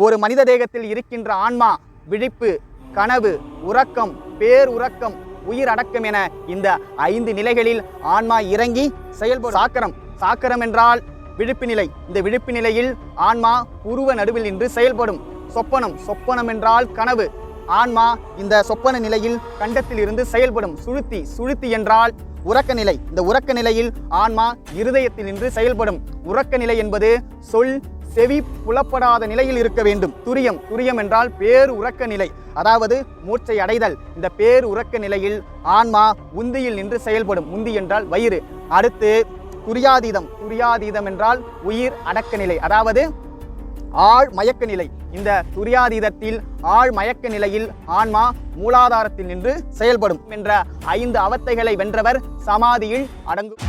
ஒரு மனித தேகத்தில் இருக்கின்ற ஆன்மா விழிப்பு, கனவு, உறக்கம், பேருறக்கம், உயிர் அடக்கம் என இந்த 5 நிலைகளில் ஆன்மா இறங்கி செயல்படும். சாக்கரம், சாக்கரம் என்றால் விழிப்பு நிலை. இந்த விழிப்பு நிலையில் ஆன்மா உருவ நடுவில் நின்று செயல்படும். சொப்பனம், சொப்பனம் என்றால் கனவு. ஆன்மா இந்த சொப்பன நிலையில் கண்டத்தில் இருந்து செயல்படும். சுழுத்தி, சுழுத்தி என்றால் உறக்க நிலை. இந்த உறக்க நிலையில் ஆன்மா இருதயத்தில் நின்று செயல்படும். உறக்க நிலை என்பது சொல் செவி புலப்படாத நிலையில் இருக்க வேண்டும். துரியம், துரியம் என்றால் பேரு உறக்க நிலை, அதாவது மூச்சை அடைதல். இந்த பேரு உறக்க நிலையில் ஆன்மா உந்தியில் நின்று செயல்படும். உந்தி என்றால் வயிறு. அடுத்து துரியாதீதம், துரியாதீதம் என்றால் உயிர் அடக்க நிலை, அதாவது ஆழ் மயக்க நிலை. இந்த துரியாதீதத்தில் ஆழ் மயக்க நிலையில் ஆன்மா மூலாதாரத்தில் நின்று செயல்படும் என்ற 5 அவத்தைகளை வென்றவர் சமாதியில் அடங்கும்.